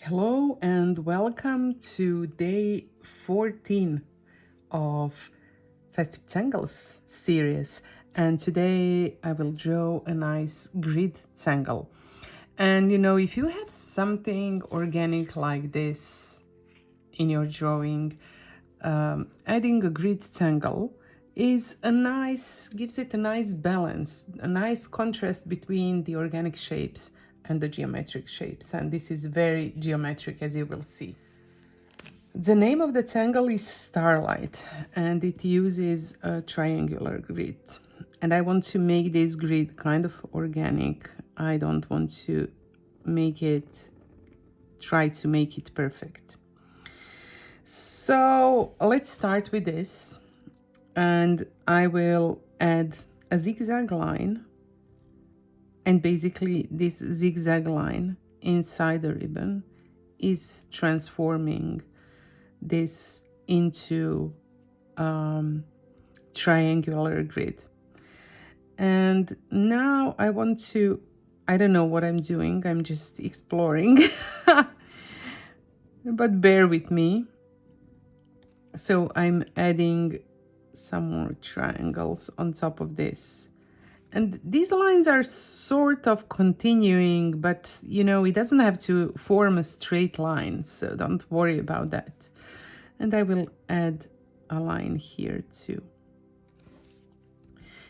Hello and welcome to day 14 of Festive Tangles series. And today I will draw a nice grid tangle. And if you have something organic like this in your drawing, adding a grid tangle gives it a nice balance, a nice contrast between the organic shapes and the geometric shapes. And this is very geometric, as you will see. The name of the tangle is Starlight, and it uses a triangular grid. And I want to make this grid kind of organic. I don't want to try to make it perfect. So let's start with this, and I will add a zigzag line, and basically this zigzag line inside the ribbon is transforming this into triangular grid. And now I don't know what I'm doing, I'm just exploring, but bear with me. So I'm adding some more triangles on top of this. And these lines are sort of continuing, but it doesn't have to form a straight line, so don't worry about that. And I will add a line here too.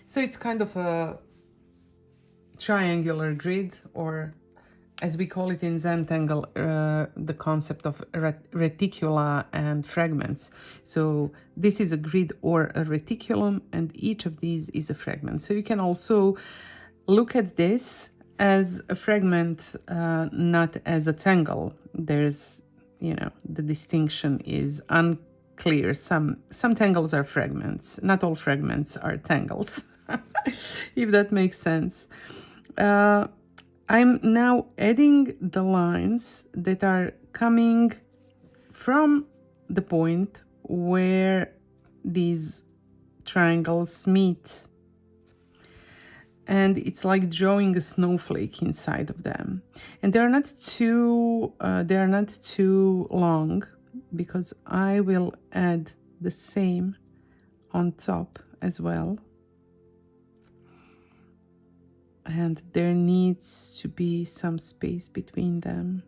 So it's kind of a triangular grid, or as we call it in Zentangle, the concept of reticula and fragments. So this is a grid or a reticulum, and each of these is a fragment. So you can also look at this as a fragment, not as a tangle. There's, the distinction is unclear. Some tangles are fragments. Not all fragments are tangles, if that makes sense. I'm now adding the lines that are coming from the point where these triangles meet. And it's like drawing a snowflake inside of them. And they are not too long, because I will add the same on top as well. And there needs to be some space between them.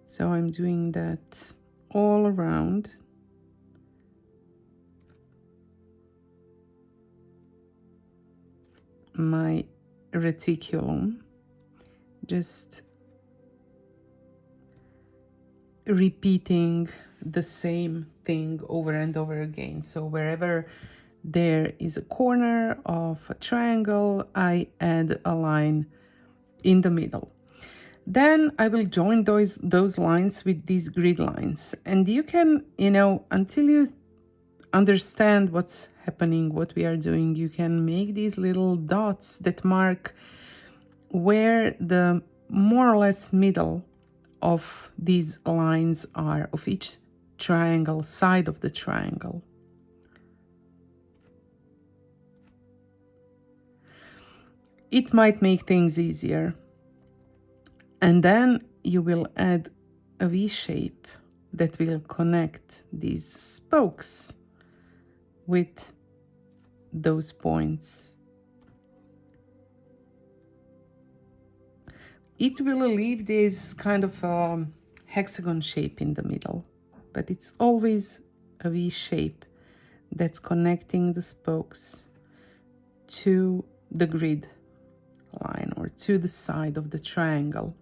So I'm doing that all around. My reticulum, just repeating the same thing over and over again. So wherever there is a corner of a triangle, I add a line in the middle. Then I will join those lines with these grid lines. And you can, until you understand what's happening, what we are doing, you can make these little dots that mark where the more or less middle of these lines are, of each triangle, side of the triangle. It might make things easier. And then you will add a V shape that will connect these spokes with those points. It will leave this kind of hexagon shape in the middle, but it's always a V shape that's connecting the spokes to the grid line, or to the side of the triangle.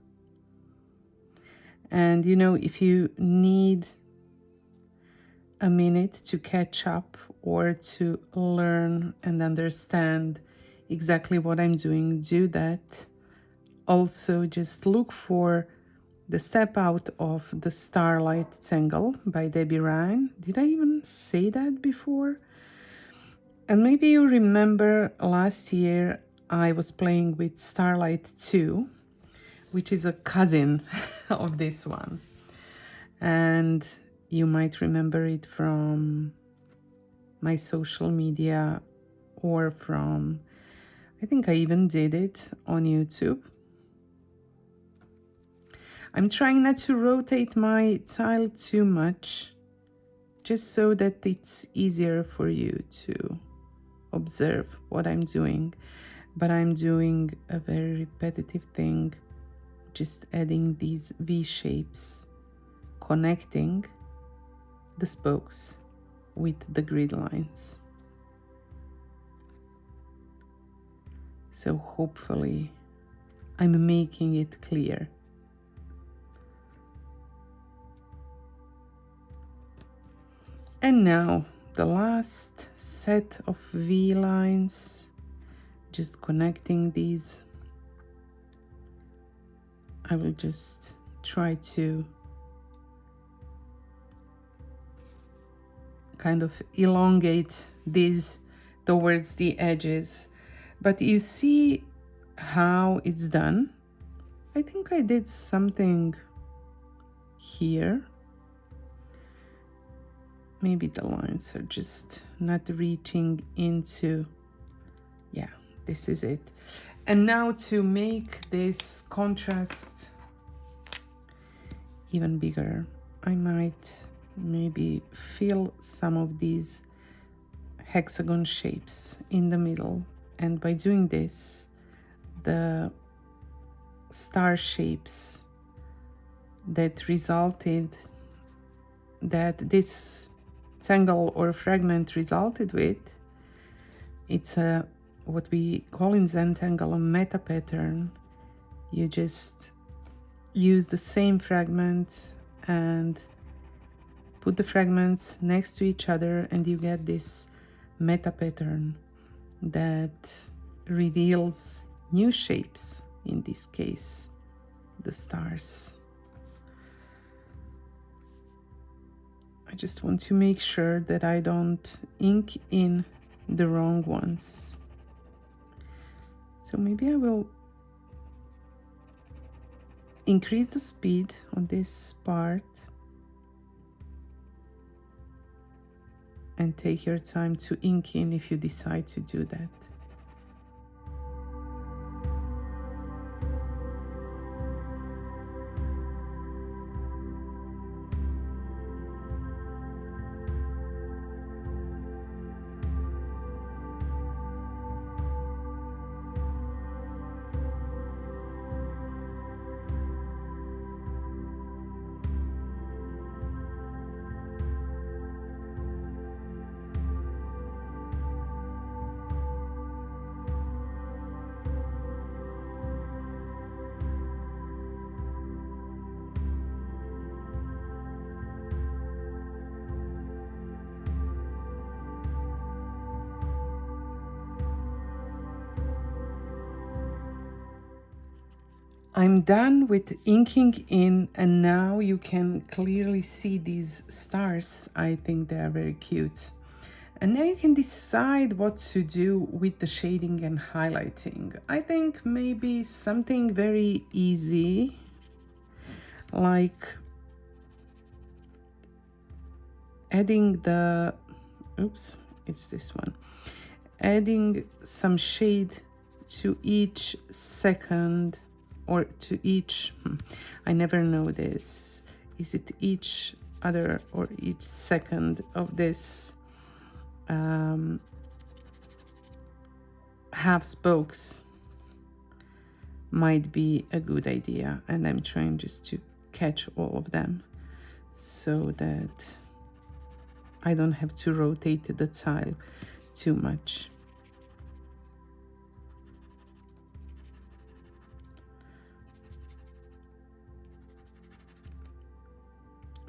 And if you need a minute to catch up or to learn and understand exactly what I'm doing, do that. Also, just look for the step out of the Starlight Tangle by Debbie Ryan. Did I even say that before? And maybe you remember last year I was playing with Starlight 2, which is a cousin of this one. And you might remember it from my social media, or from, I think I even did it on YouTube. I'm trying not to rotate my tile too much, just so that it's easier for you to observe what I'm doing. But I'm doing a very repetitive thing, just adding these V shapes, connecting the spokes with the grid lines. So hopefully I'm making it clear. And now the last set of V lines, just connecting these. I will just try to kind of elongate these towards the edges. But you see how it's done? I think I did something here. Maybe the lines are just not reaching into, yeah, this is it. And now to make this contrast even bigger, I might maybe fill some of these hexagon shapes in the middle. And by doing this, the star shapes that resulted, that this tangle or fragment resulted with, it's a what we call in Zentangle a meta pattern. You just use the same fragment and put the fragments next to each other, and you get this meta pattern that reveals new shapes, in this case the stars. I just want to make sure that I don't ink in the wrong ones. So maybe I will increase the speed on this part and take your time to ink in if you decide to do that. I'm done with inking in, and now you can clearly see these stars. I think they are very cute. And now you can decide what to do with the shading and highlighting. I think maybe something very easy, like adding the, oops, it's this one. Adding some shade to each second, or to each, I never know this. Is it each other or each second of this half spokes might be a good idea. And I'm trying just to catch all of them so that I don't have to rotate the tile too much.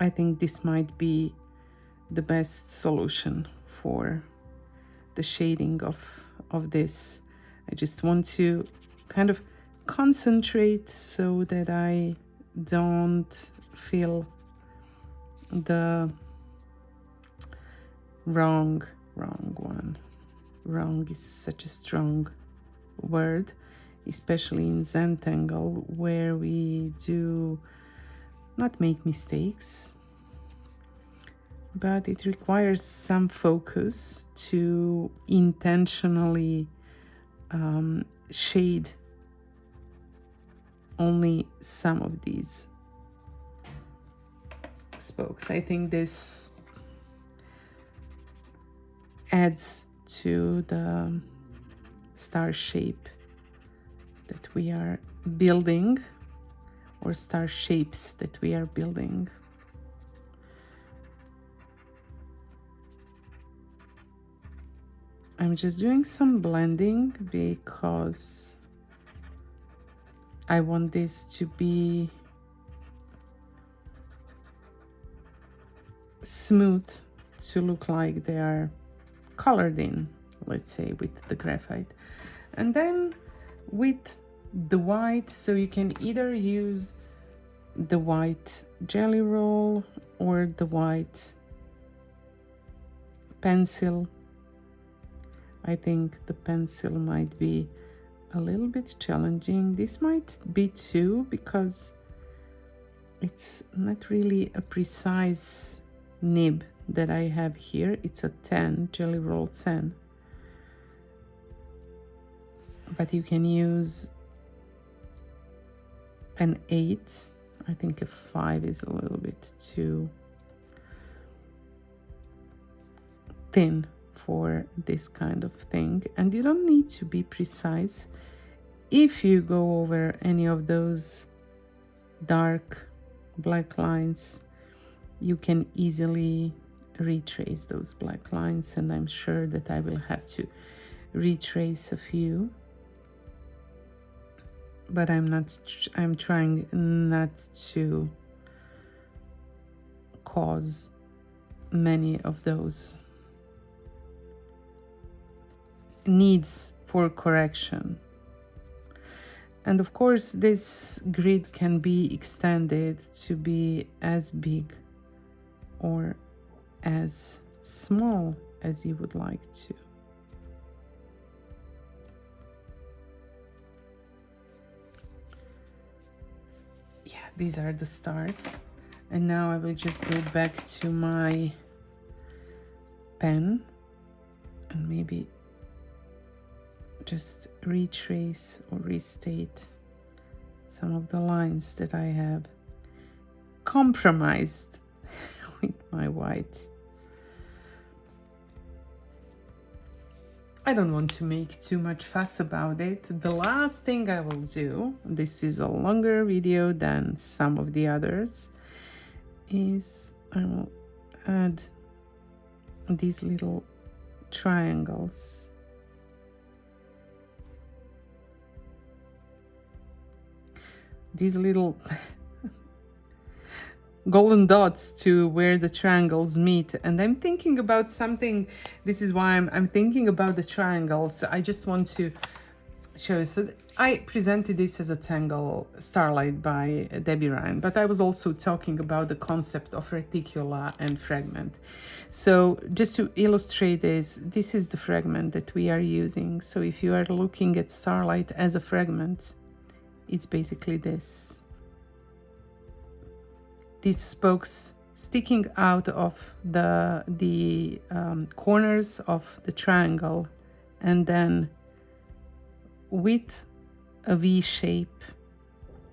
I think this might be the best solution for the shading of this. I just want to kind of concentrate so that I don't feel the wrong one. Wrong is such a strong word, especially in Zentangle, where we do not make mistakes, but it requires some focus to intentionally shade only some of these spokes. I think this adds to the star shape that we are building, or star shapes that we are building. I'm just doing some blending because I want this to be smooth, to look like they are colored in, let's say, with the graphite. And then with the white, so you can either use the white jelly roll or the white pencil. I think the pencil might be a little bit challenging. This might be too, because it's not really a precise nib that I have here. It's a 10, jelly roll 10. But you can use an 8. I think a 5 is a little bit too thin for this kind of thing, and you don't need to be precise. If you go over any of those dark black lines, you can easily retrace those black lines, and I'm sure that I will have to retrace a few, but I'm trying not to cause many of those needs for correction. And of course, this grid can be extended to be as big or as small as you would like to. Yeah, these are the stars. And now I will just go back to my pen and maybe just retrace or restate some of the lines that I have compromised with my white. I don't want to make too much fuss about it. The last thing I will do, this is a longer video than some of the others, is I will add these little triangles. These little golden dots to where the triangles meet. And I'm thinking about something. This is why I'm thinking about the triangles. I just want to show you. So I presented this as a tangle Starlight by Debbie Ryan, but I was also talking about the concept of reticula and fragment. So just to illustrate this is the fragment that we are using. So if you are looking at Starlight as a fragment, it's basically this. These spokes sticking out of the corners of the triangle, and then with a V shape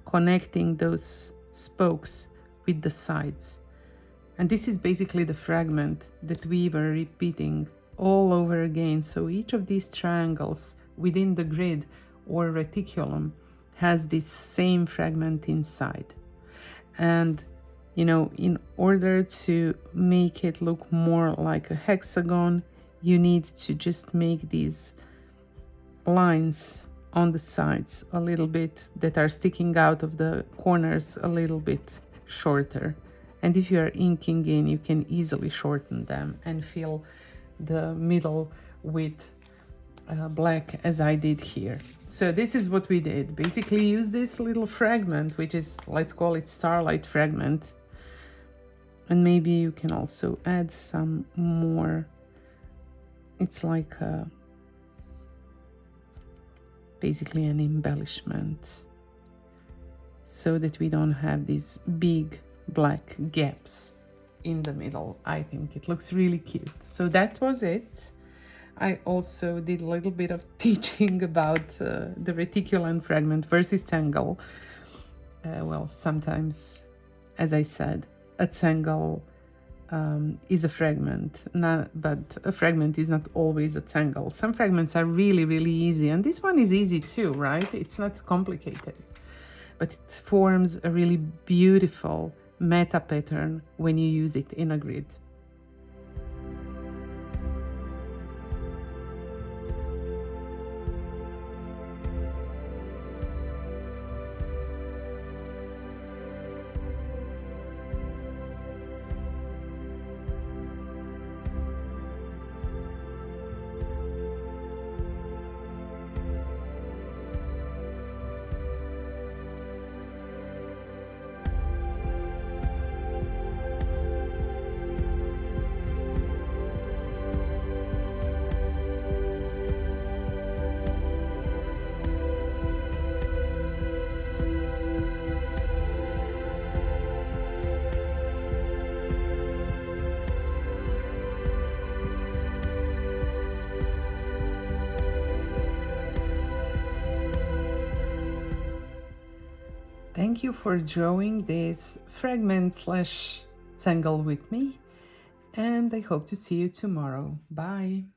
connecting those spokes with the sides. And this is basically the fragment that we were repeating all over again. So each of these triangles within the grid or reticulum has this same fragment inside. And you know, in order to make it look more like a hexagon, you need to just make these lines on the sides a little bit that are sticking out of the corners a little bit shorter. And if you are inking in, you can easily shorten them and fill the middle with black, as I did here. So this is what we did. Basically use this little fragment, which is, let's call it Starlight fragment. And maybe you can also add some more. It's like basically an embellishment, so that we don't have these big black gaps in the middle. I think it looks really cute. So that was it. I also did a little bit of teaching about the reticulum fragment versus tangle. Well, sometimes, as I said, a tangle is a fragment, but a fragment is not always a tangle. Some fragments are really, really easy, and this one is easy too, right? It's not complicated, but it forms a really beautiful meta pattern when you use it in a grid. Thank you for drawing this fragment / tangle with me, and I hope to see you tomorrow. Bye.